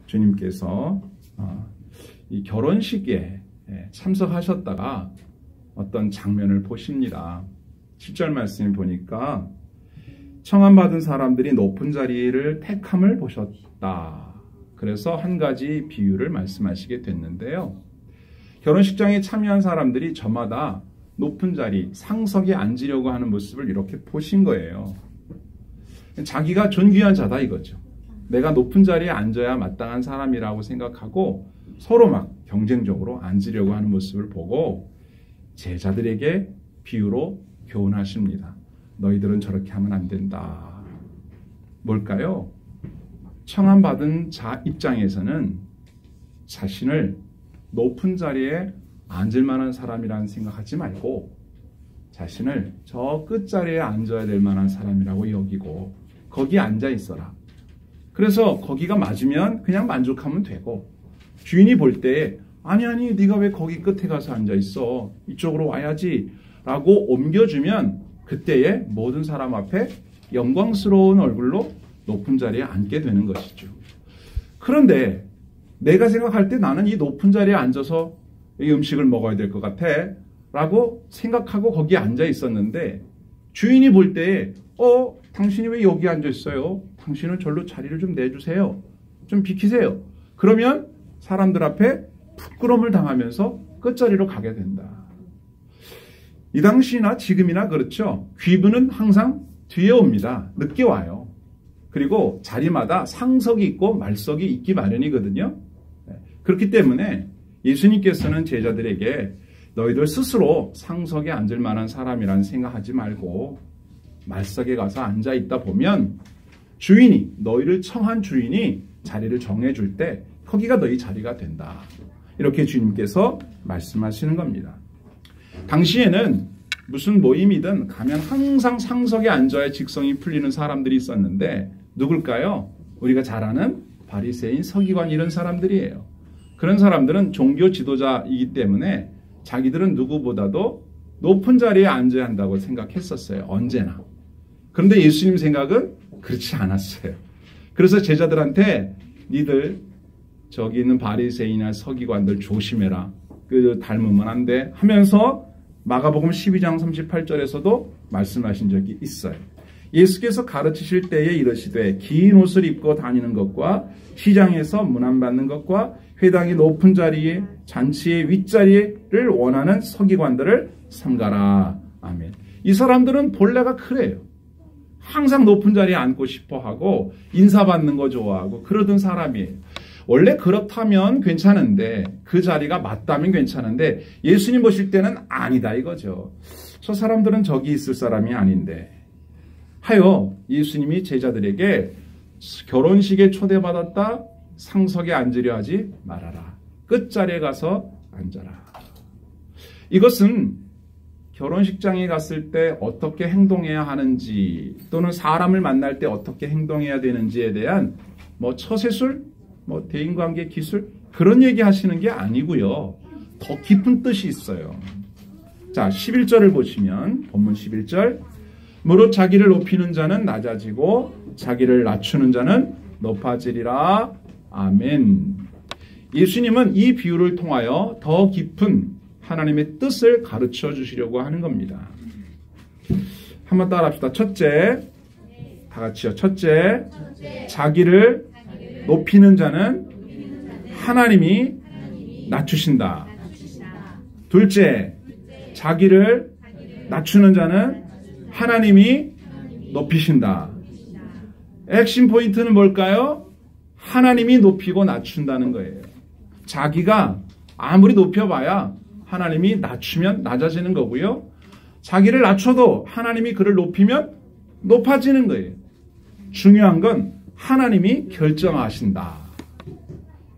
주님께서 이 결혼식에 참석하셨다가 어떤 장면을 보십니다. 7절 말씀을 보니까 청함받은 사람들이 높은 자리를 택함을 보셨다. 그래서 한 가지 비유를 말씀하시게 됐는데요. 결혼식장에 참여한 사람들이 저마다 높은 자리, 상석에 앉으려고 하는 모습을 이렇게 보신 거예요. 자기가 존귀한 자다 이거죠. 내가 높은 자리에 앉아야 마땅한 사람이라고 생각하고 서로 막 경쟁적으로 앉으려고 하는 모습을 보고 제자들에게 비유로 교훈하십니다. 너희들은 저렇게 하면 안 된다. 뭘까요? 청함받은 자 입장에서는 자신을 높은 자리에 앉을 만한 사람이라는 생각하지 말고 자신을 저 끝자리에 앉아야 될 만한 사람이라고 여기고 거기에 앉아 있어라. 그래서 거기가 맞으면 그냥 만족하면 되고 주인이 볼 때 아니 네가 왜 거기 끝에 가서 앉아 있어? 이쪽으로 와야지 라고 옮겨주면 그때에 모든 사람 앞에 영광스러운 얼굴로 높은 자리에 앉게 되는 것이죠. 그런데 내가 생각할 때 나는 이 높은 자리에 앉아서 이 음식을 먹어야 될 것 같아 라고 생각하고 거기에 앉아 있었는데 주인이 볼 때 당신이 왜 여기 앉아 있어요? 당신은 절로 자리를 좀 내주세요. 좀 비키세요. 그러면 사람들 앞에 부끄러움을 당하면서 끝자리로 가게 된다. 이 당시나 지금이나 그렇죠. 귀부는 항상 뒤에 옵니다. 늦게 와요. 그리고 자리마다 상석이 있고 말석이 있기 마련이거든요. 그렇기 때문에 예수님께서는 제자들에게 너희들 스스로 상석에 앉을 만한 사람이라는 생각하지 말고 말석에 가서 앉아 있다 보면 주인이 너희를 청한 주인이 자리를 정해줄 때 거기가 너희 자리가 된다. 이렇게 주님께서 말씀하시는 겁니다. 당시에는 무슨 모임이든 가면 항상 상석에 앉아야 직성이 풀리는 사람들이 있었는데 누굴까요? 우리가 잘 아는 바리새인, 서기관 이런 사람들이에요. 그런 사람들은 종교 지도자이기 때문에 자기들은 누구보다도 높은 자리에 앉아야 한다고 생각했었어요. 언제나. 그런데 예수님 생각은 그렇지 않았어요. 그래서 제자들한테 니들 저기 있는 바리새인이나 서기관들 조심해라. 그 닮으면 안 돼. 하면서 마가복음 12장 38절에서도 말씀하신 적이 있어요. 예수께서 가르치실 때에 이르시되 긴 옷을 입고 다니는 것과 시장에서 문안받는 것과 회당의 높은 자리에 잔치의 윗자리를 원하는 서기관들을 삼가라. 아멘. 이 사람들은 본래가 그래요. 항상 높은 자리에 앉고 싶어하고 인사받는 거 좋아하고 그러던 사람이에요. 원래 그렇다면 괜찮은데 그 자리가 맞다면 괜찮은데 예수님 보실 때는 아니다 이거죠. 저 사람들은 저기 있을 사람이 아닌데 하여 예수님이 제자들에게 결혼식에 초대받았다 상석에 앉으려 하지 말아라. 끝자리에 가서 앉아라. 이것은 결혼식장에 갔을 때 어떻게 행동해야 하는지 또는 사람을 만날 때 어떻게 행동해야 되는지에 대한 처세술, 대인관계 기술 그런 얘기 하시는 게 아니고요. 더 깊은 뜻이 있어요. 자, 11절을 보시면 본문 11절 무릇 자기를 높이는 자는 낮아지고 자기를 낮추는 자는 높아지리라. 아멘. 예수님은 이 비유를 통하여 더 깊은 하나님의 뜻을 가르쳐 주시려고 하는 겁니다. 한번 따라합시다. 첫째, 다 같이요. 첫째, 자기를 높이는 자는 하나님이 낮추신다. 둘째, 자기를 낮추는 자는 하나님이 높이신다. 핵심 포인트는 뭘까요? 하나님이 높이고 낮춘다는 거예요. 자기가 아무리 높여봐야 하나님이 낮추면 낮아지는 거고요. 자기를 낮춰도 하나님이 그를 높이면 높아지는 거예요. 중요한 건 하나님이 결정하신다.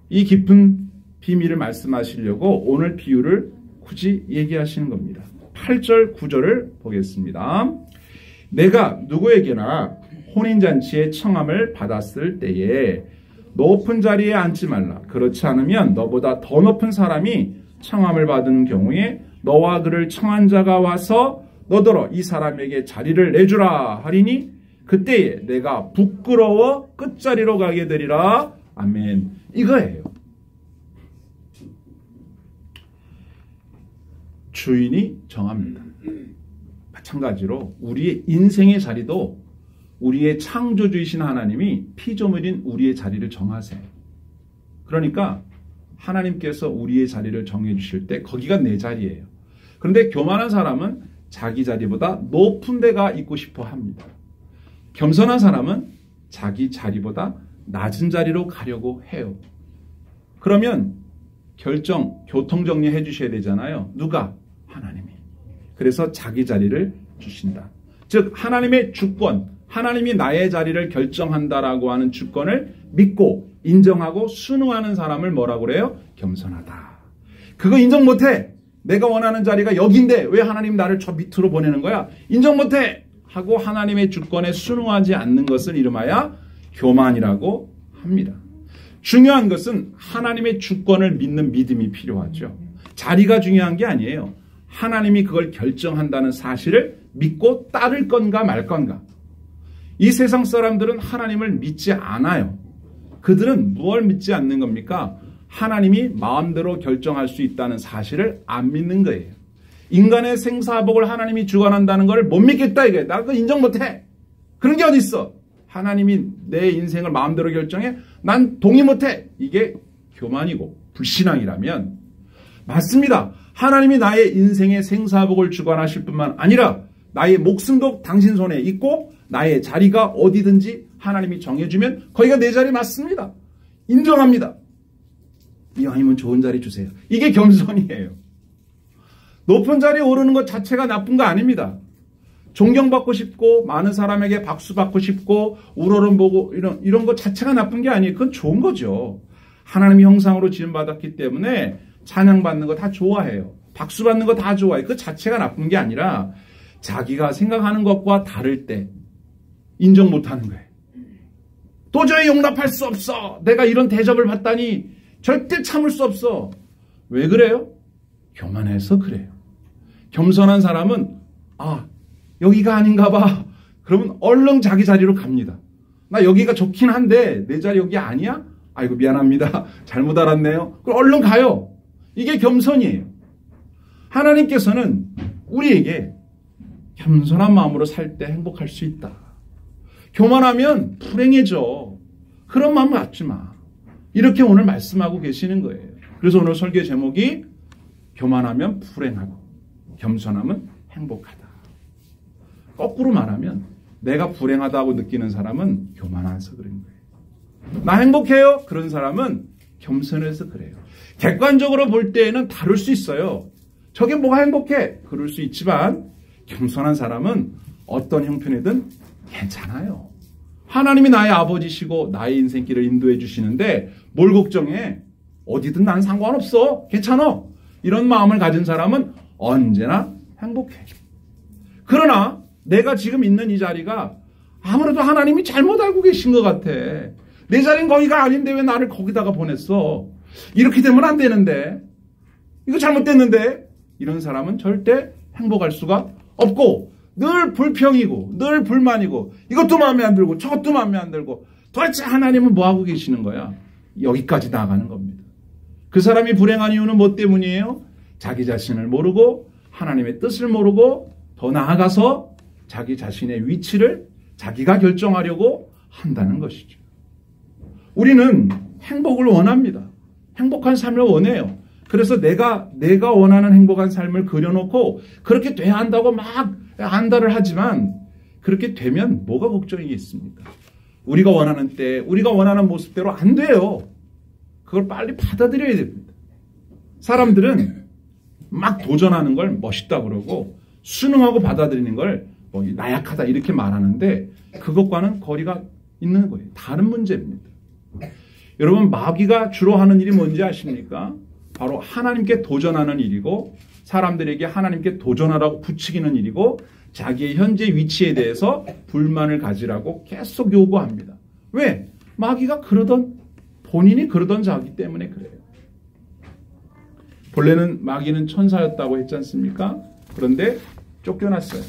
이 깊은 비밀을 말씀하시려고 오늘 비유를 굳이 얘기하시는 겁니다. 8절 9절을 보겠습니다. 내가 누구에게나 혼인잔치의 청함을 받았을 때에 높은 자리에 앉지 말라. 그렇지 않으면 너보다 더 높은 사람이 청함을 받은 경우에 너와 그를 청한 자가 와서 너더러 이 사람에게 자리를 내주라 하리니 그때에 내가 부끄러워 끝자리로 가게 되리라. 아멘. 이거예요. 주인이 정합니다. 마찬가지로 우리의 인생의 자리도 우리의 창조주이신 하나님이 피조물인 우리의 자리를 정하세요. 그러니까 하나님께서 우리의 자리를 정해주실 때 거기가 내 자리예요. 그런데 교만한 사람은 자기 자리보다 높은 데가 있고 싶어 합니다. 겸손한 사람은 자기 자리보다 낮은 자리로 가려고 해요. 그러면 교통정리 해주셔야 되잖아요. 누가? 하나님이. 그래서 자기 자리를 주신다. 즉 하나님의 주권, 하나님이 나의 자리를 결정한다라고 하는 주권을 믿고 인정하고 순응하는 사람을 뭐라고 그래요? 겸손하다. 그거 인정 못해. 내가 원하는 자리가 여기인데 왜 하나님 나를 저 밑으로 보내는 거야? 인정 못해. 하고 하나님의 주권에 순응하지 않는 것을 이름하여 교만이라고 합니다. 중요한 것은 하나님의 주권을 믿는 믿음이 필요하죠. 자리가 중요한 게 아니에요. 하나님이 그걸 결정한다는 사실을 믿고 따를 건가 말 건가. 이 세상 사람들은 하나님을 믿지 않아요. 그들은 무엇을 믿지 않는 겁니까? 하나님이 마음대로 결정할 수 있다는 사실을 안 믿는 거예요. 인간의 생사복을 하나님이 주관한다는 걸 못 믿겠다 이거예요. 나 그거 인정 못해. 그런 게 어디 있어? 하나님이 내 인생을 마음대로 결정해? 난 동의 못해. 이게 교만이고 불신앙이라면 맞습니다. 하나님이 나의 인생의 생사복을 주관하실 뿐만 아니라 나의 목숨도 당신 손에 있고 나의 자리가 어디든지 하나님이 정해주면 거기가 내 자리 맞습니다. 인정합니다. 이왕이면 좋은 자리 주세요. 이게 겸손이에요. 높은 자리에 오르는 것 자체가 나쁜 거 아닙니다. 존경받고 싶고 많은 사람에게 박수 받고 싶고 우러름 보고 이런 것 자체가 나쁜 게 아니에요. 그건 좋은 거죠. 하나님의 형상으로 지음받았기 때문에 찬양받는 거 다 좋아해요. 박수 받는 거 다 좋아해요. 그 자체가 나쁜 게 아니라 자기가 생각하는 것과 다를 때 인정 못하는 거예요. 도저히 용납할 수 없어. 내가 이런 대접을 받다니 절대 참을 수 없어. 왜 그래요? 교만해서 그래요. 겸손한 사람은 여기가 아닌가 봐. 그러면 얼른 자기 자리로 갑니다. 나 여기가 좋긴 한데 내 자리 여기 아니야? 아이고 미안합니다. 잘못 알았네요. 그럼 얼른 가요. 이게 겸손이에요. 하나님께서는 우리에게 겸손한 마음으로 살 때 행복할 수 있다. 교만하면 불행해져. 그런 마음 갖지 마. 이렇게 오늘 말씀하고 계시는 거예요. 그래서 오늘 설교 제목이 교만하면 불행하고 겸손하면 행복하다. 거꾸로 말하면 내가 불행하다고 느끼는 사람은 교만해서 그런 거예요. 나 행복해요? 그런 사람은 겸손해서 그래요. 객관적으로 볼 때에는 다를 수 있어요. 저게 뭐가 행복해? 그럴 수 있지만 겸손한 사람은 어떤 형편이든 괜찮아요. 하나님이 나의 아버지시고 나의 인생길을 인도해 주시는데 뭘 걱정해? 어디든 난 상관없어. 괜찮아. 이런 마음을 가진 사람은 언제나 행복해. 그러나 내가 지금 있는 이 자리가 아무래도 하나님이 잘못 알고 계신 것 같아. 내 자리는 거기가 아닌데 왜 나를 거기다가 보냈어? 이렇게 되면 안 되는데. 이거 잘못됐는데. 이런 사람은 절대 행복할 수가 없고 늘 불평이고 늘 불만이고 이것도 마음에 안 들고 저것도 마음에 안 들고 도대체 하나님은 뭐 하고 계시는 거야? 여기까지 나가는 겁니다. 그 사람이 불행한 이유는 뭐 때문이에요? 자기 자신을 모르고 하나님의 뜻을 모르고 더 나아가서 자기 자신의 위치를 자기가 결정하려고 한다는 것이죠. 우리는 행복을 원합니다. 행복한 삶을 원해요. 그래서 내가 원하는 행복한 삶을 그려놓고 그렇게 돼야 한다고 막 안달을 하지만 그렇게 되면 뭐가 걱정이겠습니까? 우리가 원하는 때 우리가 원하는 모습대로 안 돼요. 그걸 빨리 받아들여야 됩니다. 사람들은 막 도전하는 걸 멋있다 그러고 순응하고 받아들이는 걸 뭐 나약하다 이렇게 말하는데 그것과는 거리가 있는 거예요. 다른 문제입니다. 여러분 마귀가 주로 하는 일이 뭔지 아십니까? 바로 하나님께 도전하는 일이고 사람들에게 하나님께 도전하라고 부추기는 일이고 자기의 현재 위치에 대해서 불만을 가지라고 계속 요구합니다. 왜? 마귀가 본인이 그러던 자기 때문에 그래요. 본래는 마귀는 천사였다고 했지 않습니까? 그런데 쫓겨났어요.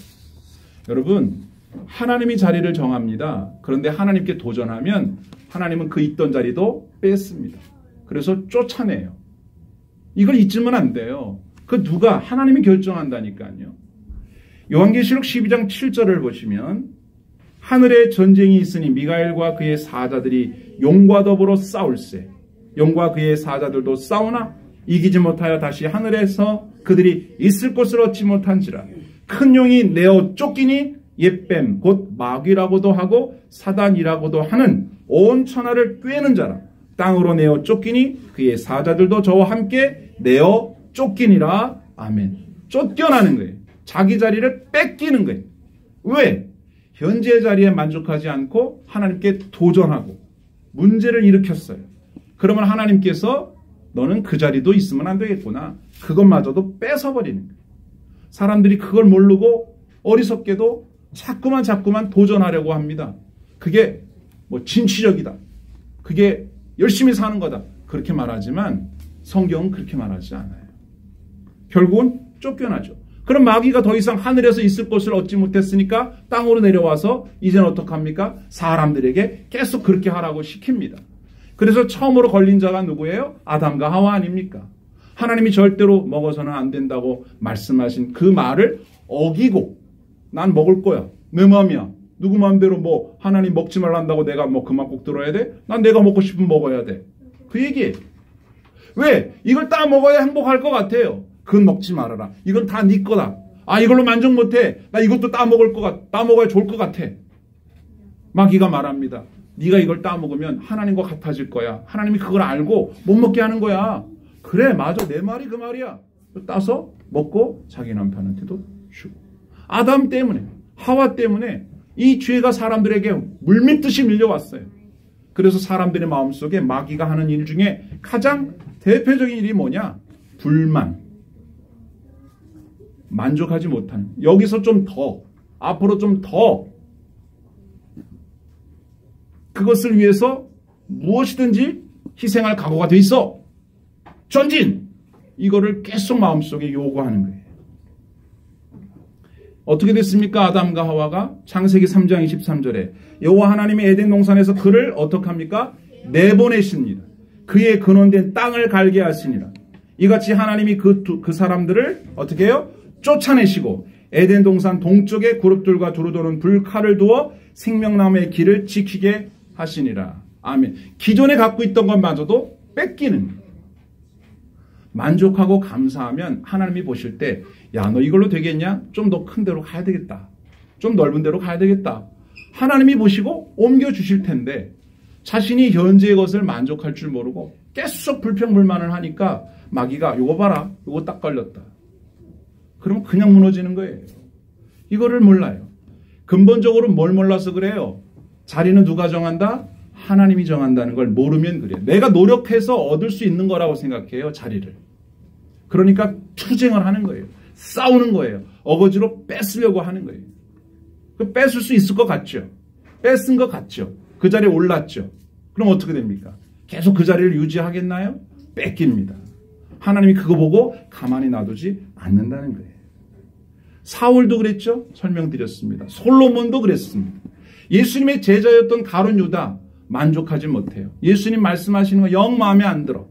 여러분 하나님이 자리를 정합니다. 그런데 하나님께 도전하면 하나님은 그 있던 자리도 뺐습니다. 그래서 쫓아내요. 이걸 잊으면 안 돼요. 그 누가? 하나님이 결정한다니까요. 요한계시록 12장 7절을 보시면 하늘에 전쟁이 있으니 미가엘과 그의 사자들이 용과 더불어 싸울세. 용과 그의 사자들도 싸우나 이기지 못하여 다시 하늘에서 그들이 있을 곳을 얻지 못한지라. 큰 용이 내어 쫓기니 옛뱀 곧 마귀라고도 하고 사단이라고도 하는 온 천하를 꿰는 자라. 땅으로 내어 쫓기니 그의 사자들도 저와 함께 내어 쫓기니라. 아멘. 쫓겨나는 거예요. 자기 자리를 뺏기는 거예요. 왜? 현재 자리에 만족하지 않고 하나님께 도전하고 문제를 일으켰어요. 그러면 하나님께서 너는 그 자리도 있으면 안 되겠구나. 그것마저도 뺏어버리는 거예요. 사람들이 그걸 모르고 어리석게도 자꾸만 도전하려고 합니다. 그게 뭐 진취적이다. 그게 열심히 사는 거다. 그렇게 말하지만 성경은 그렇게 말하지 않아요. 결국은 쫓겨나죠. 그럼 마귀가 더 이상 하늘에서 있을 곳을 얻지 못했으니까 땅으로 내려와서 이제는 어떡합니까? 사람들에게 계속 그렇게 하라고 시킵니다. 그래서 처음으로 걸린 자가 누구예요? 아담과 하와 아닙니까? 하나님이 절대로 먹어서는 안 된다고 말씀하신 그 말을 어기고 난 먹을 거야. 내 마음이야. 누구 마음대로 뭐 하나님 먹지 말란다고 내가 뭐 그만 꼭 들어야 돼? 난 내가 먹고 싶으면 먹어야 돼. 그 얘기예요. 왜? 이걸 따 먹어야 행복할 것 같아요. 그건 먹지 말아라. 이건 다 네 거다. 아, 이걸로 만족 못해. 나 이것도 따 먹어야 좋을 것 같아. 마귀가 말합니다. 네가 이걸 따 먹으면 하나님과 같아질 거야. 하나님이 그걸 알고 못 먹게 하는 거야. 그래, 맞아. 내 말이 그 말이야. 따서 먹고 자기 남편한테도 주고. 아담 때문에, 하와 때문에 이 죄가 사람들에게 물밀듯이 밀려왔어요. 그래서 사람들의 마음속에 마귀가 하는 일 중에 가장 대표적인 일이 뭐냐? 불만. 만족하지 못하는. 여기서 좀 더, 앞으로 좀 더 그것을 위해서 무엇이든지 희생할 각오가 돼 있어. 전진! 이거를 계속 마음속에 요구하는 거예요. 어떻게 됐습니까? 아담과 하와가 창세기 3장 23절에 여호와 하나님이 에덴 동산에서 그를 어떻게 합니까? 내보내십니다. 그의 근원된 땅을 갈게 하시니라. 이같이 하나님이 그 사람들을 어떻게 해요? 쫓아내시고 에덴 동산 동쪽에 그룹들과 두루도는 불칼을 두어 생명나무의 길을 지키게 하시니라. 아멘. 기존에 갖고 있던 것마저도 뺏기는 거예요. 만족하고 감사하면 하나님이 보실 때 야, 너 이걸로 되겠냐? 좀 더 큰 데로 가야 되겠다. 좀 넓은 데로 가야 되겠다. 하나님이 보시고 옮겨주실 텐데 자신이 현재의 것을 만족할 줄 모르고 계속 불평불만을 하니까 마귀가 요거 봐라. 요거 딱 걸렸다. 그러면 그냥 무너지는 거예요. 이거를 몰라요. 근본적으로 뭘 몰라서 그래요? 자리는 누가 정한다? 하나님이 정한다는 걸 모르면 그래요. 내가 노력해서 얻을 수 있는 거라고 생각해요. 자리를. 그러니까 투쟁을 하는 거예요. 싸우는 거예요. 어거지로 뺏으려고 하는 거예요. 뺏을 수 있을 것 같죠? 뺏은 것 같죠? 그 자리에 올랐죠? 그럼 어떻게 됩니까? 계속 그 자리를 유지하겠나요? 뺏깁니다. 하나님이 그거 보고 가만히 놔두지 않는다는 거예요. 사울도 그랬죠? 설명드렸습니다. 솔로몬도 그랬습니다. 예수님의 제자였던 가룟 유다 만족하지 못해요. 예수님 말씀하시는 거 영 마음에 안 들어.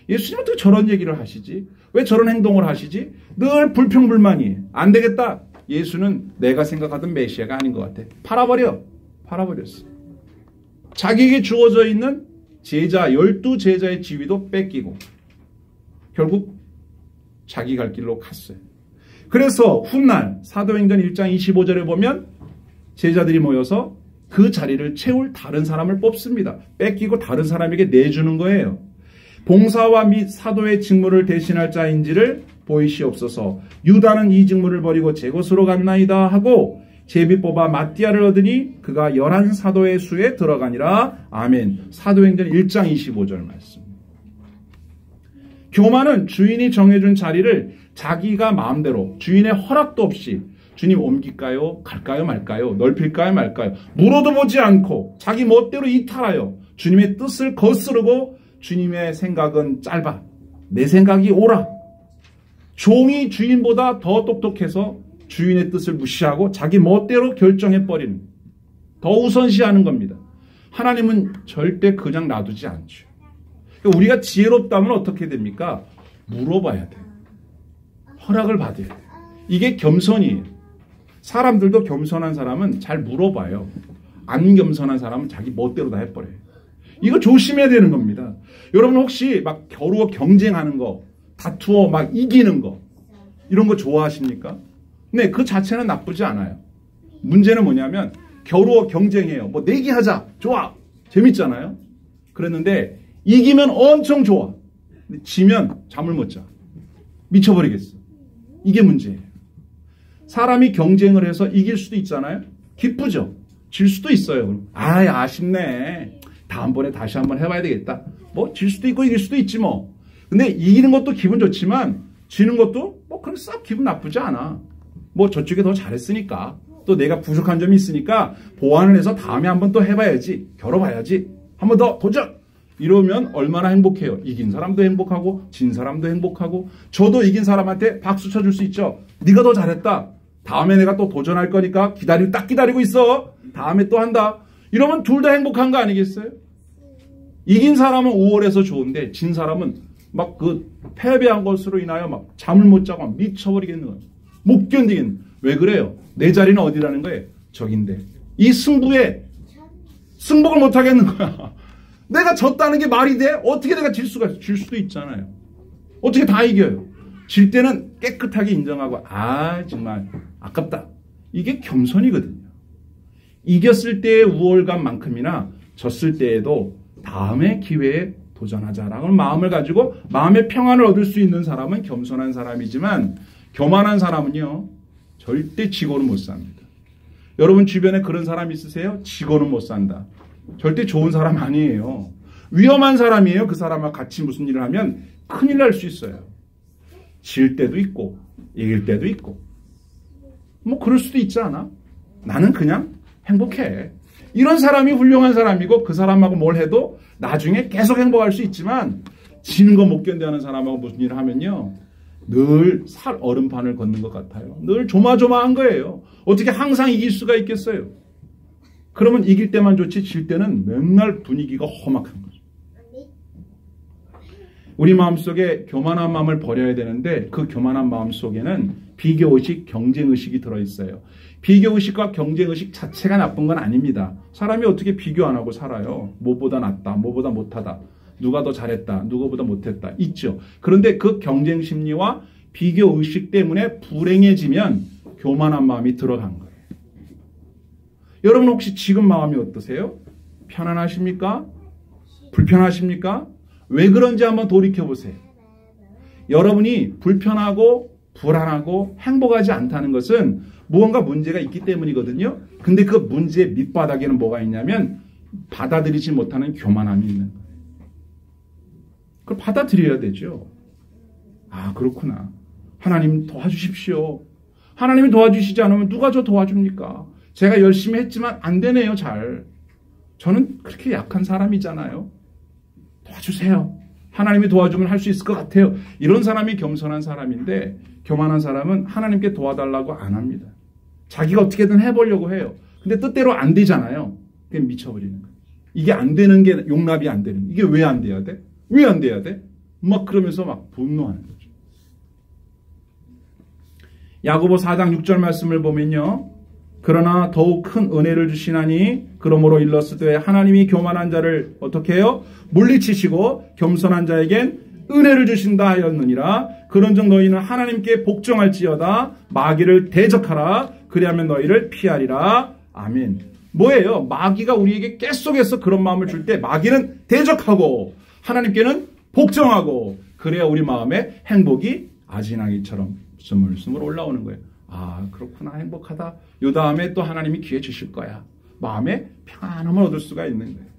예수님 어떻게 저런 얘기를 하시지? 왜 저런 행동을 하시지? 늘 불평불만이에요. 안 되겠다. 예수는 내가 생각하던 메시아가 아닌 것 같아. 팔아버렸어. 자기에게 주어져 있는 제자 12제자의 지위도 뺏기고 결국 자기 갈 길로 갔어요. 그래서 훗날 사도행전 1장 25절에 보면 제자들이 모여서 그 자리를 채울 다른 사람을 뽑습니다. 뺏기고 다른 사람에게 내주는 거예요. 봉사와 및 사도의 직무를 대신할 자인지를 보이시옵소서. 유다는 이 직무를 버리고 제 곳으로 갔나이다 하고 제비 뽑아 마띠아를 얻으니 그가 11사도의 수에 들어가니라. 아멘. 사도행전 1장 25절 말씀. 교만은 주인이 정해준 자리를 자기가 마음대로 주인의 허락도 없이 주님 옮길까요? 갈까요? 말까요? 넓힐까요? 말까요? 물어도 보지 않고 자기 멋대로 이탈하여 주님의 뜻을 거스르고 주님의 생각은 짧아. 내 생각이 옳아. 종이 주인보다 더 똑똑해서 주인의 뜻을 무시하고 자기 멋대로 결정해버리는, 더 우선시하는 겁니다. 하나님은 절대 그냥 놔두지 않죠. 우리가 지혜롭다면 어떻게 됩니까? 물어봐야 돼요. 허락을 받아야 돼요. 이게 겸손이에요. 사람들도 겸손한 사람은 잘 물어봐요. 안 겸손한 사람은 자기 멋대로 다 해버려요. 이거 조심해야 되는 겁니다. 여러분 혹시 막 겨루어 경쟁하는 거, 다투어 막 이기는 거, 이런 거 좋아하십니까? 네, 그 자체는 나쁘지 않아요. 문제는 뭐냐면 겨루어 경쟁해요. 뭐 내기하자. 좋아. 재밌잖아요. 그랬는데 이기면 엄청 좋아. 근데 지면 잠을 못 자. 미쳐버리겠어. 이게 문제예요. 사람이 경쟁을 해서 이길 수도 있잖아요. 기쁘죠. 질 수도 있어요. 아쉽네. 다음번에 다시 한번 해봐야 되겠다. 뭐 질 수도 있고 이길 수도 있지 뭐. 근데 이기는 것도 기분 좋지만 지는 것도 뭐 그렇게 썩 기분 나쁘지 않아. 뭐 저쪽이 더 잘했으니까. 또 내가 부족한 점이 있으니까 보완을 해서 다음에 한번 또 해봐야지. 겨뤄봐야지. 한번 더 도전! 이러면 얼마나 행복해요. 이긴 사람도 행복하고 진 사람도 행복하고 저도 이긴 사람한테 박수 쳐줄 수 있죠. 네가 더 잘했다. 다음에 내가 또 도전할 거니까 딱 기다리고 있어. 다음에 또 한다. 이러면 둘 다 행복한 거 아니겠어요? 이긴 사람은 우월해서 좋은데 진 사람은 막 그 패배한 것으로 인하여 막 잠을 못 자고 막 미쳐버리겠는 거예요. 못 견디겠는 거예요. 왜 그래요? 내 자리는 어디라는 거예요? 저긴데. 이 승부에 승복을 못 하겠는 거야. 내가 졌다는 게 말이 돼? 어떻게 내가 질 수도 있잖아요. 어떻게 다 이겨요? 질 때는 깨끗하게 인정하고 정말 아깝다. 이게 겸손이거든요. 이겼을 때의 우월감만큼이나 졌을 때에도 다음의 기회에 도전하자라는 마음을 가지고 마음의 평안을 얻을 수 있는 사람은 겸손한 사람이지만 교만한 사람은요. 절대 지고는 못 삽니다. 여러분 주변에 그런 사람 있으세요? 지고는 못 산다. 절대 좋은 사람 아니에요. 위험한 사람이에요. 그 사람과 같이 무슨 일을 하면 큰일 날 수 있어요. 질 때도 있고 이길 때도 있고 뭐 그럴 수도 있지 않아? 나는 그냥 행복해. 이런 사람이 훌륭한 사람이고 그 사람하고 뭘 해도 나중에 계속 행복할 수 있지만 지는 거 못 견뎌하는 사람하고 무슨 일을 하면요. 늘 살 얼음판을 걷는 것 같아요. 늘 조마조마한 거예요. 어떻게 항상 이길 수가 있겠어요? 그러면 이길 때만 좋지 질 때는 맨날 분위기가 험악한 거죠. 우리 마음속에 교만한 마음을 버려야 되는데 그 교만한 마음 속에는 비교의식, 경쟁의식이 들어있어요. 비교의식과 경쟁의식 자체가 나쁜 건 아닙니다. 사람이 어떻게 비교 안 하고 살아요? 뭐보다 낫다, 뭐보다 못하다, 누가 더 잘했다, 누구보다 못했다 있죠. 그런데 그 경쟁심리와 비교의식 때문에 불행해지면 교만한 마음이 들어간 거예요. 여러분 혹시 지금 마음이 어떠세요? 편안하십니까? 불편하십니까? 왜 그런지 한번 돌이켜보세요. 여러분이 불편하고 불안하고 행복하지 않다는 것은 무언가 문제가 있기 때문이거든요. 근데 그 문제의 밑바닥에는 뭐가 있냐면 받아들이지 못하는 교만함이 있는 거예요. 그걸 받아들여야 되죠. 그렇구나. 하나님 도와주십시오. 하나님이 도와주시지 않으면 누가 저 도와줍니까? 제가 열심히 했지만 안 되네요, 잘. 저는 그렇게 약한 사람이잖아요. 도와주세요. 하나님이 도와주면 할 수 있을 것 같아요. 이런 사람이 겸손한 사람인데 교만한 사람은 하나님께 도와달라고 안 합니다. 자기가 어떻게든 해보려고 해요. 근데 뜻대로 안 되잖아요. 그게 미쳐버리는 거예요. 이게 안 되는 게 용납이 안 되는 거예요. 이게 왜 안 돼야 돼? 왜 안 돼야 돼? 막 그러면서 막 분노하는 거죠. 야고보 4장 6절 말씀을 보면요. 그러나 더욱 큰 은혜를 주시나니 그러므로 일렀으되 하나님이 교만한 자를 어떻게 해요? 물리치시고 겸손한 자에겐 은혜를 주신다 하였느니라. 그런즉 너희는 하나님께 복종할지어다. 마귀를 대적하라. 그리하면 너희를 피하리라. 아멘. 뭐예요? 마귀가 우리에게 깨속에서 그런 마음을 줄 때 마귀는 대적하고 하나님께는 복종하고 그래야 우리 마음에 행복이 아지나기처럼 스물스물 올라오는 거예요. 그렇구나. 행복하다. 요 다음에 또 하나님이 기회 주실 거야. 마음에 평안함을 얻을 수가 있는 거예요.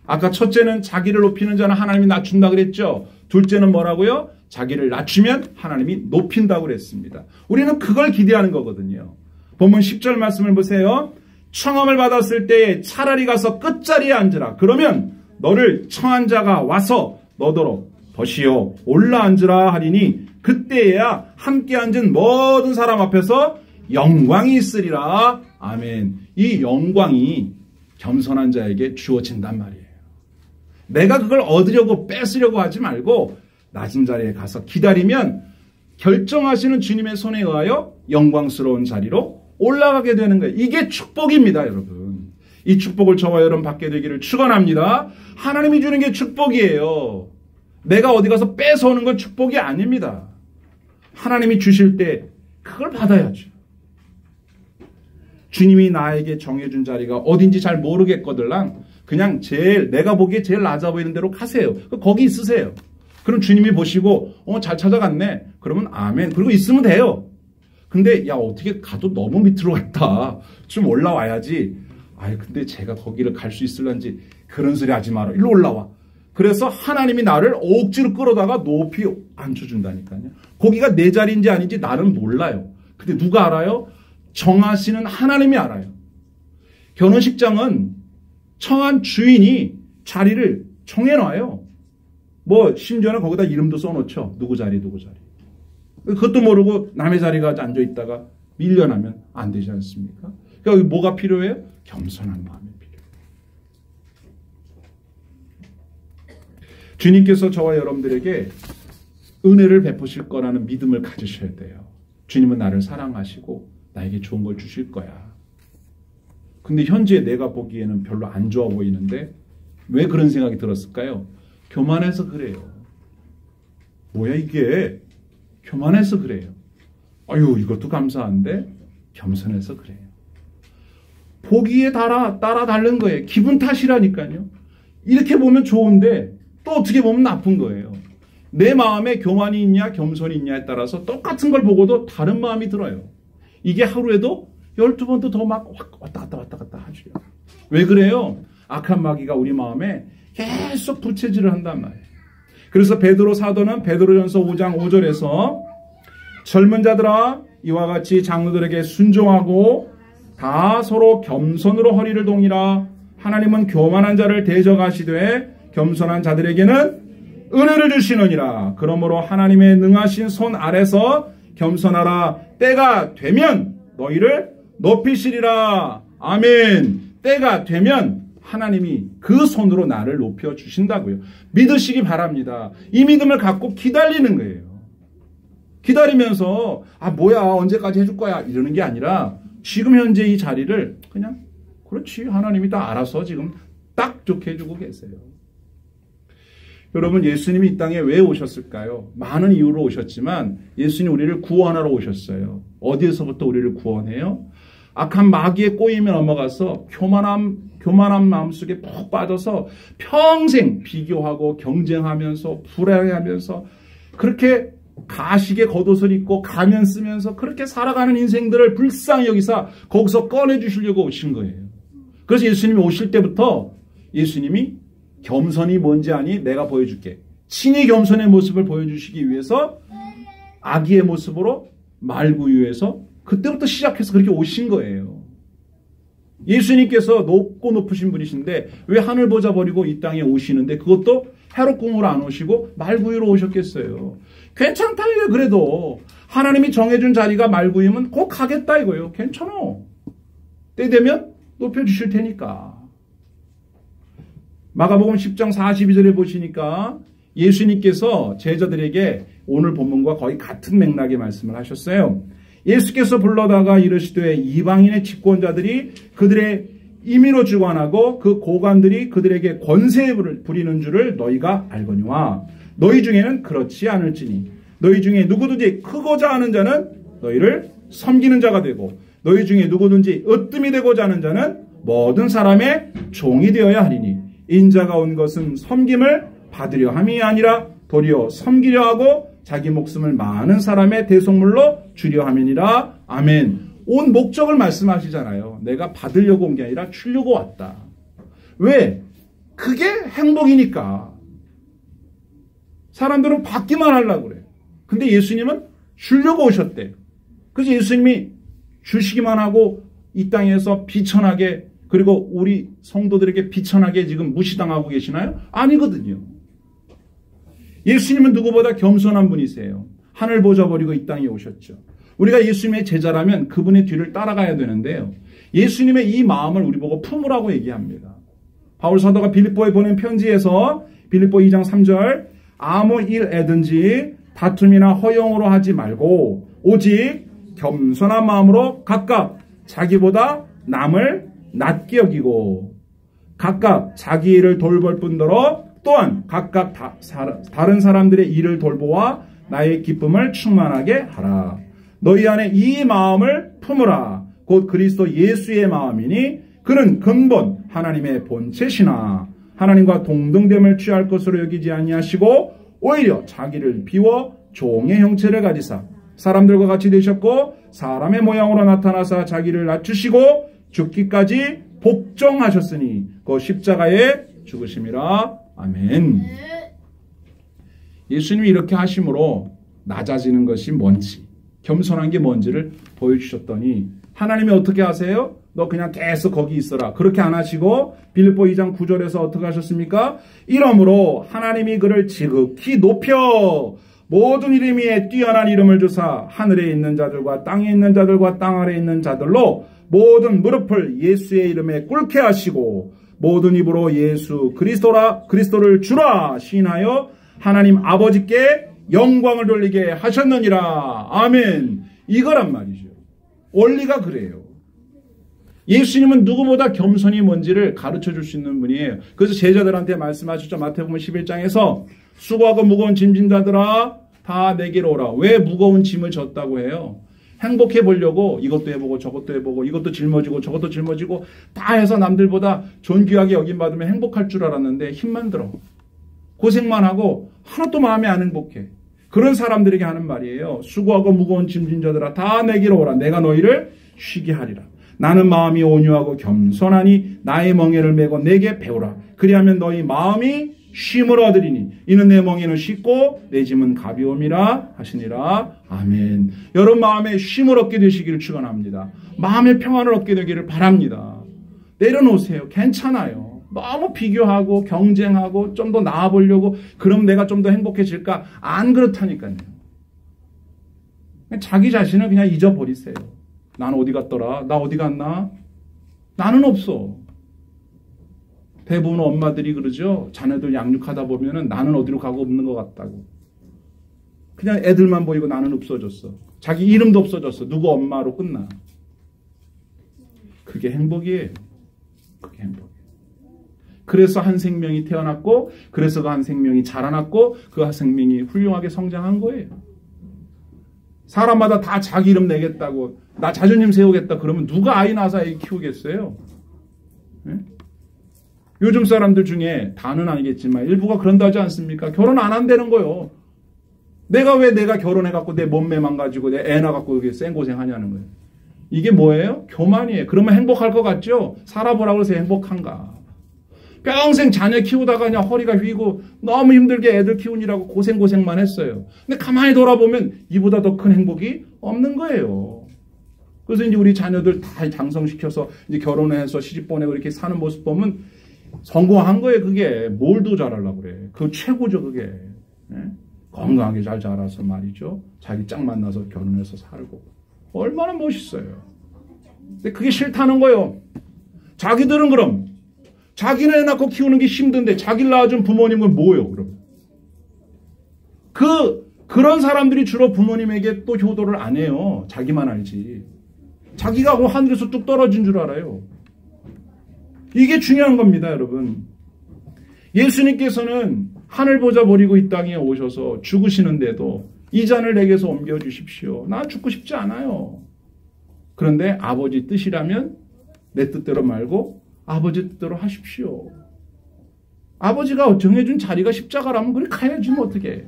아까 첫째는 자기를 높이는 자는 하나님이 낮춘다 그랬죠. 둘째는 뭐라고요? 자기를 낮추면 하나님이 높인다고 그랬습니다. 우리는 그걸 기대하는 거거든요. 본문 10절 말씀을 보세요. 청함을 받았을 때에 차라리 가서 끝자리에 앉으라. 그러면 너를 청한 자가 와서 너더러 더시오 올라앉으라 하리니 그때에야 함께 앉은 모든 사람 앞에서 영광이 있으리라. 아멘. 이 영광이 겸손한 자에게 주어진단 말이에요. 내가 그걸 얻으려고 뺏으려고 하지 말고 낮은 자리에 가서 기다리면 결정하시는 주님의 손에 의하여 영광스러운 자리로 올라가게 되는 거예요. 이게 축복입니다, 여러분. 이 축복을 저와 여러분 받게 되기를 축원합니다. 하나님이 주는 게 축복이에요. 내가 어디 가서 뺏어오는 건 축복이 아닙니다. 하나님이 주실 때 그걸 받아야죠. 주님이 나에게 정해준 자리가 어딘지 잘 모르겠거들랑 그냥 내가 보기에 제일 낮아 보이는 대로 가세요. 거기 있으세요. 그럼 주님이 보시고 잘 찾아갔네. 그러면 아멘. 그리고 있으면 돼요. 근데 야 어떻게 가도 너무 밑으로 갔다. 좀 올라와야지. 아이 근데 제가 거기를 갈 수 있을런지 그런 소리 하지 마라. 일로 올라와. 그래서 하나님이 나를 억지로 끌어다가 높이 앉혀준다니까요. 거기가 내 자리인지 아닌지 나는 몰라요. 근데 누가 알아요? 정하시는 하나님이 알아요. 결혼식장은 청한 주인이 자리를 정해놔요. 심지어는 거기다 이름도 써놓죠. 누구 자리. 그것도 모르고 남의 자리가 앉아있다가 밀려나면 안 되지 않습니까? 그러니까 뭐가 필요해요? 겸손한 마음이 필요해요. 주님께서 저와 여러분들에게 은혜를 베푸실 거라는 믿음을 가지셔야 돼요. 주님은 나를 사랑하시고 나에게 좋은 걸 주실 거야. 근데 현재 내가 보기에는 별로 안 좋아 보이는데 왜 그런 생각이 들었을까요? 교만해서 그래요. 뭐야 이게? 교만해서 그래요. 아유 이것도 감사한데 겸손해서 그래요. 보기에 따라 다른 거예요. 기분 탓이라니까요. 이렇게 보면 좋은데 또 어떻게 보면 나쁜 거예요. 내 마음에 교만이 있냐 겸손이 있냐에 따라서 똑같은 걸 보고도 다른 마음이 들어요. 이게 하루에도 12번도 더 막 왔다 갔다 하죠. 왜 그래요? 악한 마귀가 우리 마음에 계속 부채질을 한단 말이에요. 그래서 베드로 사도는 베드로전서 5장 5절에서 젊은 자들아 이와 같이 장로들에게 순종하고 다 서로 겸손으로 허리를 동이라. 하나님은 교만한 자를 대적하시되 겸손한 자들에게는 은혜를 주시느니라. 그러므로 하나님의 능하신 손 아래서 겸손하라. 때가 되면 너희를 높이시리라. 아멘. 때가 되면 하나님이 그 손으로 나를 높여주신다고요. 믿으시기 바랍니다. 이 믿음을 갖고 기다리는 거예요. 기다리면서 뭐야 언제까지 해줄 거야 이러는 게 아니라 지금 현재 이 자리를 그냥 그렇지 하나님이 다 알아서 지금 딱 좋게 해주고 계세요. 여러분 예수님이 이 땅에 왜 오셨을까요? 많은 이유로 오셨지만 예수님 우리를 구원하러 오셨어요. 어디에서부터 우리를 구원해요? 악한 마귀의 꼬임에 넘어가서 교만한 마음속에 푹 빠져서 평생 비교하고 경쟁하면서 불행해하면서 그렇게 가식의 겉옷을 입고 가면 쓰면서 그렇게 살아가는 인생들을 불쌍히 여기서 거기서 꺼내주시려고 오신 거예요. 그래서 예수님이 오실 때부터 예수님이 겸손이 뭔지 아니 내가 보여줄게. 친히 겸손의 모습을 보여주시기 위해서 아기의 모습으로 말구유에서 그때부터 시작해서 그렇게 오신 거예요. 예수님께서 높고 높으신 분이신데 왜 하늘 보좌 버리고 이 땅에 오시는데 그것도 헤롯궁으로 안 오시고 말구유로 오셨겠어요. 괜찮다 이거예요. 그래도 하나님이 정해준 자리가 말구유면 곧 가겠다 이거예요. 괜찮아. 때 되면 높여주실 테니까. 마가복음 10장 42절에 보시니까 예수님께서 제자들에게 오늘 본문과 거의 같은 맥락의 말씀을 하셨어요. 예수께서 불러다가 이르시되 이방인의 집권자들이 그들의 임의로 주관하고 그 고관들이 그들에게 권세를 부리는 줄을 너희가 알거니와 너희 중에는 그렇지 않을지니 너희 중에 누구든지 크고자 하는 자는 너희를 섬기는 자가 되고 너희 중에 누구든지 으뜸이 되고자 하는 자는 모든 사람의 종이 되어야 하리니 인자가 온 것은 섬김을 받으려 함이 아니라 도리어 섬기려 하고 자기 목숨을 많은 사람의 대속물로 주려 함이니라. 아멘. 온 목적을 말씀하시잖아요. 내가 받으려고 온 게 아니라 주려고 왔다. 왜? 그게 행복이니까. 사람들은 받기만 하려고 그래요. 근데 예수님은 주려고 오셨대요. 그래서 예수님이 주시기만 하고 이 땅에서 비천하게 그리고 우리 성도들에게 비천하게 지금 무시당하고 계시나요? 아니거든요. 예수님은 누구보다 겸손한 분이세요. 하늘 보좌 버리고 이 땅에 오셨죠. 우리가 예수님의 제자라면 그분의 뒤를 따라가야 되는데요. 예수님의 이 마음을 우리 보고 품으라고 얘기합니다. 바울 사도가 빌립보에 보낸 편지에서 빌립보 2장 3절 아무 일에든지 다툼이나 허용으로 하지 말고 오직 겸손한 마음으로 각각 자기보다 남을 낮게 여기고 각각 자기 일을 돌볼 뿐더러 또한 각각 다른 사람들의 일을 돌보아 나의 기쁨을 충만하게 하라. 너희 안에 이 마음을 품으라. 곧 그리스도 예수의 마음이니 그는 근본 하나님의 본체시나 하나님과 동등됨을 취할 것으로 여기지 아니하시고 오히려 자기를 비워 종의 형체를 가지사 사람들과 같이 되셨고 사람의 모양으로 나타나사 자기를 낮추시고 죽기까지 복종하셨으니 그 십자가에 죽으심이라. 아멘. 예수님이 이렇게 하심으로 낮아지는 것이 뭔지 겸손한 게 뭔지를 보여주셨더니 하나님이 어떻게 하세요? 너 그냥 계속 거기 있어라. 그렇게 안 하시고 빌립보 2장 9절에서 어떻게 하셨습니까? 이러므로 하나님이 그를 지극히 높여 모든 이름 위에 뛰어난 이름을 주사 하늘에 있는 자들과 땅에 있는 자들과 땅 아래에 있는 자들로 모든 무릎을 예수의 이름에 꿇게 하시고 모든 입으로 예수 그리스도를 주라 시인하여 하나님 아버지께 영광을 돌리게 하셨느니라. 아멘. 이거란 말이죠. 원리가 그래요. 예수님은 누구보다 겸손이 뭔지를 가르쳐줄 수 있는 분이에요. 그래서 제자들한테 말씀하셨죠. 마태복음 11장에서 수고하고 무거운 짐진 자들아 다 내게로 오라. 왜 무거운 짐을 졌다고 해요? 행복해 보려고 이것도 해보고 저것도 해보고 이것도 짊어지고 저것도 짊어지고 다 해서 남들보다 존귀하게 여김받으면 행복할 줄 알았는데 힘만 들어. 고생만 하고 하나도 마음에 안 행복해. 그런 사람들에게 하는 말이에요. 수고하고 무거운 짐진 자들아 다 내게로 오라. 내가 너희를 쉬게 하리라. 나는 마음이 온유하고 겸손하니 나의 멍에를 메고 내게 배우라. 그리하면 너희 마음이 쉼을 얻으리니 이는 내 멍에는 쉽고 내 짐은 가벼움이라 하시니라. 아멘. 여러분 마음에 쉼을 얻게 되시기를 축원합니다. 마음의 평안을 얻게 되기를 바랍니다. 내려놓으세요. 괜찮아요. 너무 비교하고 경쟁하고 좀 더 나아보려고 그럼 내가 좀 더 행복해질까? 안 그렇다니까요. 자기 자신을 그냥 잊어버리세요. 나는 어디 갔더라? 나 어디 갔나? 나는 없어. 대부분 엄마들이 그러죠. 자녀들 양육하다 보면은 나는 어디로 가고 없는 것 같다고. 그냥 애들만 보이고 나는 없어졌어. 자기 이름도 없어졌어. 누구 엄마로 끝나. 그게 행복이에요. 그게 행복이에요. 그래서 한 생명이 태어났고 그래서 그 한 생명이 자라났고 그 한 생명이 훌륭하게 성장한 거예요. 사람마다 다 자기 이름 내겠다고 나 자존심 세우겠다 그러면 누가 아이 낳아서 아이 키우겠어요? 네? 요즘 사람들 중에 다는 아니겠지만 일부가 그런다 하지 않습니까? 결혼 안 한다는 거요. 내가 결혼해갖고 내 몸매 망가지고 내 애 낳아갖고 이렇게 생고생하냐는 거예요. 이게 뭐예요? 교만이에요. 그러면 행복할 것 같죠? 살아보라고 해서 행복한가? 평생 자녀 키우다가 그냥 허리가 휘고 너무 힘들게 애들 키우느라고 고생만 했어요. 근데 가만히 돌아보면 이보다 더 큰 행복이 없는 거예요. 그래서 이제 우리 자녀들 다 장성시켜서 이제 결혼해서 시집 보내고 이렇게 사는 모습 보면 성공한 거예요. 그게 뭘 더 잘하려고 그래. 그 최고죠 그게. 네? 건강하게 잘 자라서 말이죠. 자기 짝 만나서 결혼해서 살고. 얼마나 멋있어요. 근데 그게 싫다는 거예요. 자기들은 그럼 자기는 애 낳고 키우는 게 힘든데 자기를 낳아준 부모님은 뭐예요 그럼? 그런 사람들이 주로 부모님에게 또 효도를 안 해요. 자기만 알지. 자기가 하늘에서 뚝 떨어진 줄 알아요. 이게 중요한 겁니다 여러분. 예수님께서는 하늘 보좌 버리고 이 땅에 오셔서 죽으시는데도 이 잔을 내게서 옮겨주십시오. 나 죽고 싶지 않아요. 그런데 아버지 뜻이라면 내 뜻대로 말고 아버지 뜻대로 하십시오. 아버지가 정해준 자리가 십자가라면 그래 가야지 뭐 어떻게.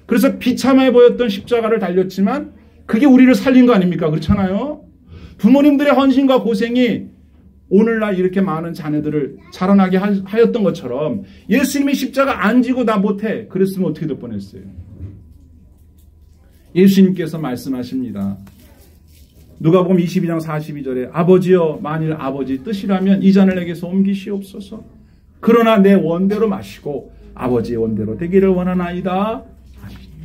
그래서 비참해 보였던 십자가를 달렸지만 그게 우리를 살린 거 아닙니까? 그렇잖아요. 부모님들의 헌신과 고생이 오늘날 이렇게 많은 자녀들을 자라나게 하였던 것처럼 예수님이 십자가 안 지고 나 못해. 그랬으면 어떻게 될 뻔했어요. 예수님께서 말씀하십니다. 누가복음 22장 42절에 아버지여 만일 아버지 뜻이라면 이 잔을 내게서 옮기시옵소서. 그러나 내 원대로 마시고 아버지의 원대로 되기를 원하나이다.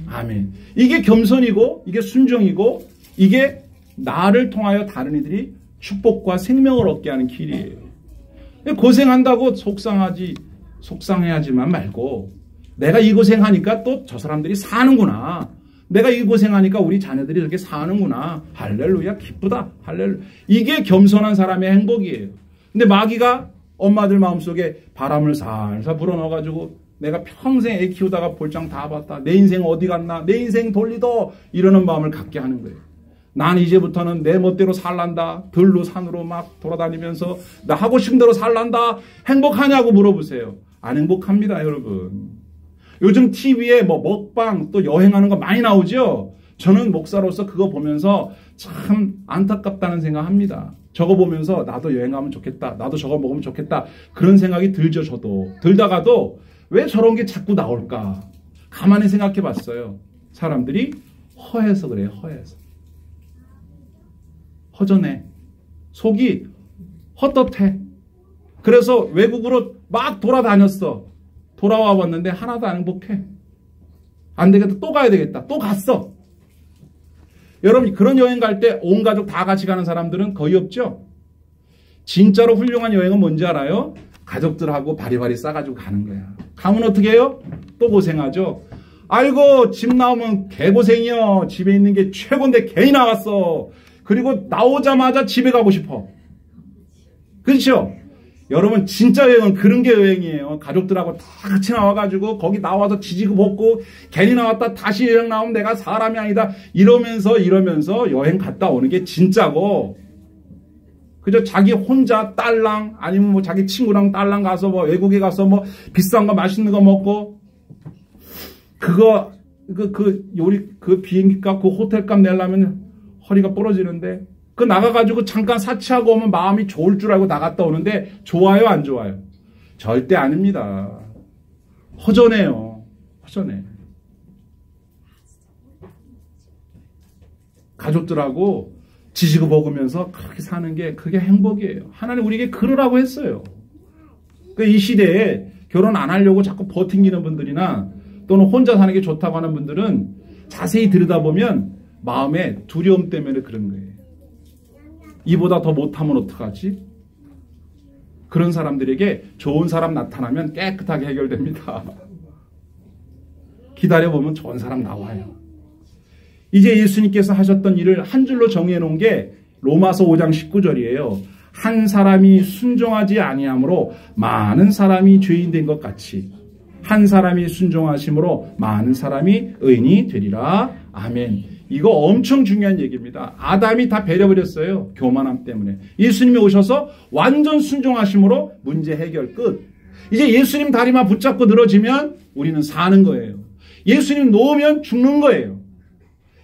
아멘. 이게 겸손이고 이게 순종이고 이게 나를 통하여 다른 이들이 축복과 생명을 얻게 하는 길이에요. 고생한다고 속상해하지만 말고 내가 이 고생하니까 또 저 사람들이 사는구나. 내가 이 고생하니까 우리 자녀들이 이렇게 사는구나. 할렐루야, 기쁘다. 할렐루야. 이게 겸손한 사람의 행복이에요. 근데 마귀가 엄마들 마음속에 바람을 살살 불어넣어가지고 내가 평생 애 키우다가 볼장 다 봤다. 내 인생 어디 갔나. 내 인생 돌리도. 이러는 마음을 갖게 하는 거예요. 난 이제부터는 내 멋대로 살란다. 들로 산으로 막 돌아다니면서 나 하고 싶은 대로 살란다. 행복하냐고 물어보세요. 안 행복합니다, 여러분. 요즘 TV에 뭐 먹방 또 여행하는 거 많이 나오죠. 저는 목사로서 그거 보면서 참 안타깝다는 생각합니다. 저거 보면서 나도 여행 가면 좋겠다. 나도 저거 먹으면 좋겠다. 그런 생각이 들죠, 저도. 들다가도 왜 저런 게 자꾸 나올까? 가만히 생각해 봤어요. 사람들이 허해서 그래요, 허해서. 허전해. 속이 헛헛해. 그래서 외국으로 막 돌아다녔어. 돌아와 봤는데 하나도 안 행복해. 안 되겠다. 또 가야 되겠다. 또 갔어. 여러분, 그런 여행 갈 때 온 가족 다 같이 가는 사람들은 거의 없죠? 진짜로 훌륭한 여행은 뭔지 알아요? 가족들하고 바리바리 싸가지고 가는 거야. 가면 어떻게 해요? 또 고생하죠? 아이고, 집 나오면 개고생이요. 집에 있는 게 최고인데 괜히 나왔어. 그리고 나오자마자 집에 가고 싶어. 그렇죠? 여러분, 진짜 여행은 그런 게 여행이에요. 가족들하고 다 같이 나와가지고 거기 나와서 지지고 볶고 괜히 나왔다 다시 여행 나오면 내가 사람이 아니다. 이러면서 여행 갔다 오는 게 진짜고, 그저 자기 혼자 딸랑 아니면 뭐 자기 친구랑 딸랑 가서 뭐 외국에 가서 뭐 비싼 거 맛있는 거 먹고 그 비행기 값 그 호텔 값 내려면 허리가 부러지는데 그 나가가지고 잠깐 사치하고 오면 마음이 좋을 줄 알고 나갔다 오는데 좋아요, 안 좋아요? 절대 아닙니다. 허전해요. 허전해. 가족들하고 지지고 먹으면서 그렇게 사는 게 그게 행복이에요. 하나님 우리에게 그러라고 했어요. 이 시대에 결혼 안 하려고 자꾸 버팅기는 분들이나 또는 혼자 사는 게 좋다고 하는 분들은 자세히 들여다보면 마음에 두려움 때문에 그런 거예요. 이보다 더 못하면 어떡하지? 그런 사람들에게 좋은 사람 나타나면 깨끗하게 해결됩니다. 기다려보면 좋은 사람 나와요. 이제 예수님께서 하셨던 일을 한 줄로 정해 놓은 게 로마서 5장 19절이에요. 한 사람이 순종하지 아니함으로 많은 사람이 죄인 된 것 같이 한 사람이 순종하심으로 많은 사람이 의인이 되리라. 아멘. 이거 엄청 중요한 얘기입니다. 아담이 다 배려버렸어요. 교만함 때문에. 예수님이 오셔서 완전 순종하심으로 문제 해결 끝. 이제 예수님 다리만 붙잡고 늘어지면 우리는 사는 거예요. 예수님 놓으면 죽는 거예요.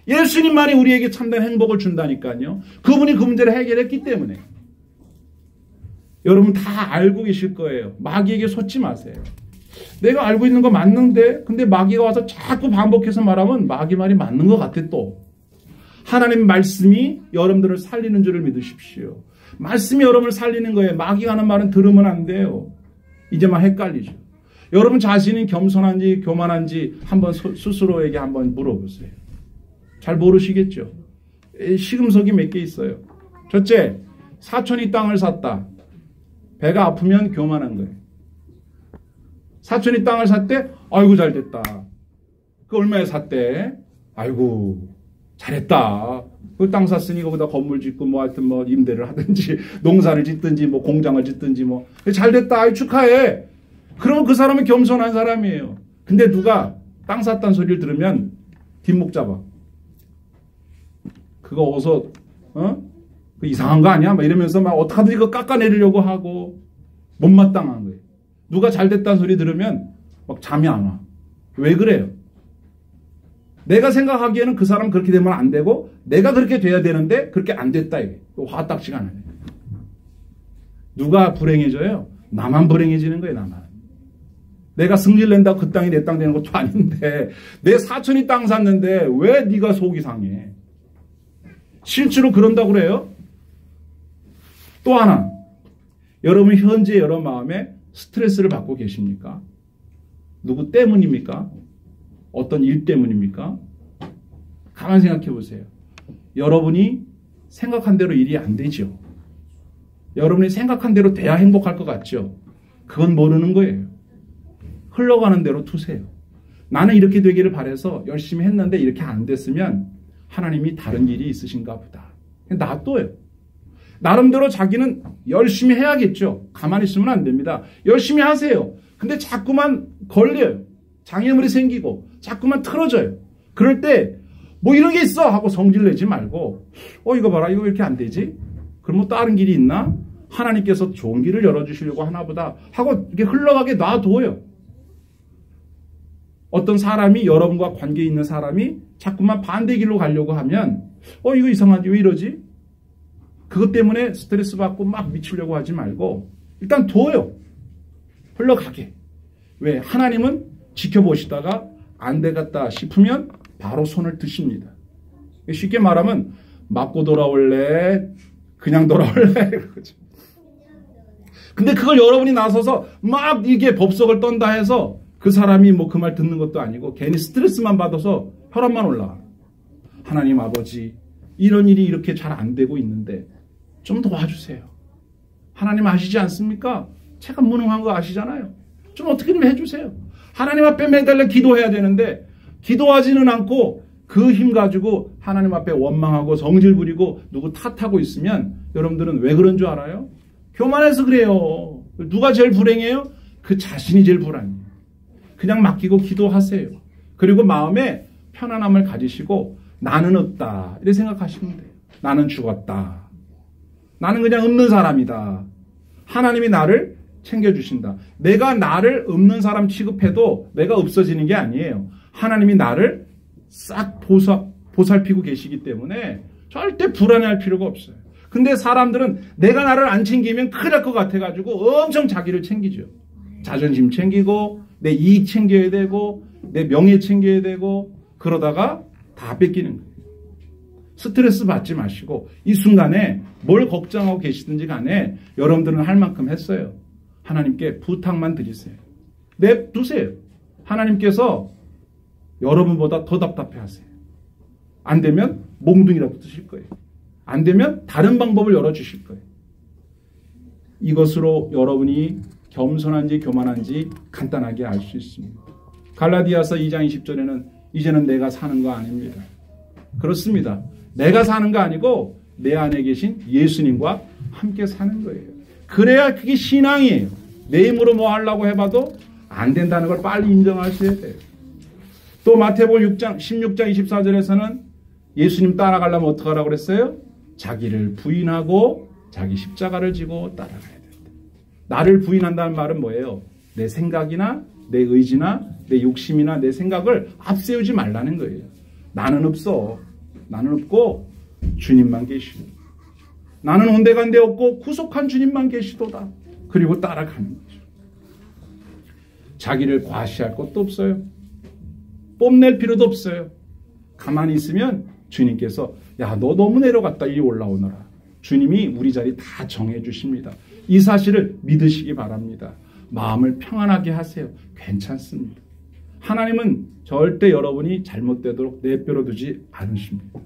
예수님만이 우리에게 참된 행복을 준다니까요. 그분이 그 문제를 해결했기 때문에. 여러분 다 알고 계실 거예요. 마귀에게 속지 마세요. 내가 알고 있는 거 맞는데 근데 마귀가 와서 자꾸 반복해서 말하면 마귀 말이 맞는 것 같아 또. 하나님 말씀이 여러분들을 살리는 줄을 믿으십시오. 말씀이 여러분을 살리는 거예요. 마귀가 하는 말은 들으면 안 돼요. 이제 막 헷갈리죠. 여러분 자신이 겸손한지 교만한지 한번 스스로에게 한번 물어보세요. 잘 모르시겠죠. 시금석이 몇 개 있어요. 첫째, 사촌이 땅을 샀다. 배가 아프면 교만한 거예요. 사촌이 땅을 샀대? 아이고 잘됐다. 그 얼마에 샀대? 아이고 잘했다. 그 땅 샀으니 거기다 건물 짓고 뭐 하여튼 뭐 임대를 하든지 농사를 짓든지 뭐 공장을 짓든지 뭐 잘됐다. 아이 축하해. 그러면 그 사람은 겸손한 사람이에요. 근데 누가 땅 샀다는 소리를 들으면 뒷목 잡아. 그거 어서 그 이상한 거 아니야? 막 이러면서 막 어떡하든지 그거 깎아내리려고 하고 못마땅한 거예요. 누가 잘됐다는 소리 들으면 막 잠이 안 와. 왜 그래요? 내가 생각하기에는 그 사람 그렇게 되면 안 되고 내가 그렇게 돼야 되는데 그렇게 안 됐다 이게. 화딱지가 나네. 누가 불행해져요? 나만 불행해지는 거예요. 나만. 내가 승질 낸다고 그 땅이 내 땅 되는 것도 아닌데 내 사촌이 땅 샀는데 왜 네가 속이 상해? 실제로 그런다고 그래요? 또 하나. 여러분 현재 여러분 마음에 스트레스를 받고 계십니까? 누구 때문입니까? 어떤 일 때문입니까? 가만히 생각해 보세요. 여러분이 생각한 대로 일이 안 되죠. 여러분이 생각한 대로 돼야 행복할 것 같죠? 그건 모르는 거예요. 흘러가는 대로 두세요. 나는 이렇게 되기를 바라서 열심히 했는데 이렇게 안 됐으면 하나님이 다른 일이 있으신가 보다. 놔둬요. 나름대로 자기는 열심히 해야겠죠. 가만히 있으면 안 됩니다. 열심히 하세요. 근데 자꾸만 걸려요. 장애물이 생기고 자꾸만 틀어져요. 그럴 때 뭐 이런 게 있어 하고 성질 내지 말고 이거 봐라, 이거 왜 이렇게 안 되지? 그럼 뭐 다른 길이 있나? 하나님께서 좋은 길을 열어주시려고 하나 보다 하고 이렇게 흘러가게 놔둬요. 어떤 사람이, 여러분과 관계 있는 사람이 자꾸만 반대 길로 가려고 하면 이거 이상하지, 왜 이러지? 그것 때문에 스트레스 받고 막 미치려고 하지 말고 일단 둬요. 흘러가게. 왜? 하나님은 지켜보시다가 안 되겠다 싶으면 바로 손을 드십니다. 쉽게 말하면 맞고 돌아올래? 그냥 돌아올래? 그거죠. 근데 그걸 여러분이 나서서 막 이게 법석을 떤다 해서 그 사람이 뭐 그 말 듣는 것도 아니고 괜히 스트레스만 받아서 혈압만 올라가. 하나님 아버지, 이런 일이 이렇게 잘 안 되고 있는데 좀 도와주세요. 하나님 아시지 않습니까? 제가 무능한 거 아시잖아요. 좀 어떻게 좀 해주세요. 하나님 앞에 매달려 기도해야 되는데 기도하지는 않고 그 힘 가지고 하나님 앞에 원망하고 성질 부리고 누구 탓하고 있으면 여러분들은 왜 그런 줄 알아요? 교만해서 그래요. 누가 제일 불행해요? 그 자신이 제일 불안해요. 그냥 맡기고 기도하세요. 그리고 마음에 편안함을 가지시고 나는 없다 이렇게 생각하시면 돼요. 나는 죽었다. 나는 그냥 없는 사람이다. 하나님이 나를 챙겨주신다. 내가 나를 없는 사람 취급해도 내가 없어지는 게 아니에요. 하나님이 나를 싹 보살피고 계시기 때문에 절대 불안해할 필요가 없어요. 근데 사람들은 내가 나를 안 챙기면 큰일 날 것 같아가지고 엄청 자기를 챙기죠. 자존심 챙기고 내 이익 챙겨야 되고 내 명예 챙겨야 되고 그러다가 다 뺏기는 거예요. 스트레스 받지 마시고 이 순간에 뭘 걱정하고 계시든지 간에 여러분들은 할 만큼 했어요. 하나님께 부탁만 드리세요. 냅두세요. 하나님께서 여러분보다 더 답답해하세요. 안 되면 몽둥이라도 드실 거예요. 안 되면 다른 방법을 열어주실 거예요. 이것으로 여러분이 겸손한지 교만한지 간단하게 알 수 있습니다. 갈라디아서 2장 20절에는 이제는 내가 사는 거 아닙니다. 그렇습니다. 내가 사는 거 아니고 내 안에 계신 예수님과 함께 사는 거예요. 그래야 그게 신앙이에요. 내 힘으로 뭐 하려고 해봐도 안 된다는 걸 빨리 인정하셔야 돼요. 또 마태복음 16장 24절에서는 예수님 따라가려면 어떻게 하라고 그랬어요? 자기를 부인하고 자기 십자가를 지고 따라가야 된다. 나를 부인한다는 말은 뭐예요? 내 생각이나 내 의지나 내 욕심이나 내 생각을 앞세우지 말라는 거예요. 나는 없어. 나는 없고 주님만 계시고 나는 온데간데 없고 구속한 주님만 계시도다. 그리고 따라가는 거죠. 자기를 과시할 것도 없어요. 뽐낼 필요도 없어요. 가만히 있으면 주님께서 야, 너 너무 내려갔다. 이리 올라오너라. 주님이 우리 자리 다 정해주십니다. 이 사실을 믿으시기 바랍니다. 마음을 평안하게 하세요. 괜찮습니다. 하나님은 절대 여러분이 잘못되도록 내버려 두지 않으십니다.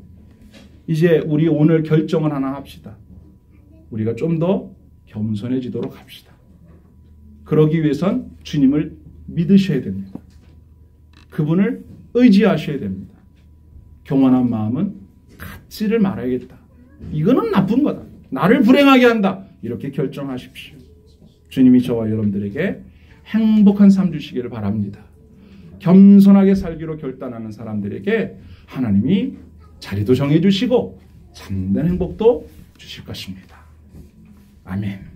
이제 우리 오늘 결정을 하나 합시다. 우리가 좀 더 겸손해지도록 합시다. 그러기 위해선 주님을 믿으셔야 됩니다. 그분을 의지하셔야 됩니다. 교만한 마음은 갖지를 말아야겠다. 이거는 나쁜 거다. 나를 불행하게 한다. 이렇게 결정하십시오. 주님이 저와 여러분들에게 행복한 삶 주시기를 바랍니다. 겸손하게 살기로 결단하는 사람들에게 하나님이 자리도 정해주시고 참된 행복도 주실 것입니다. 아멘.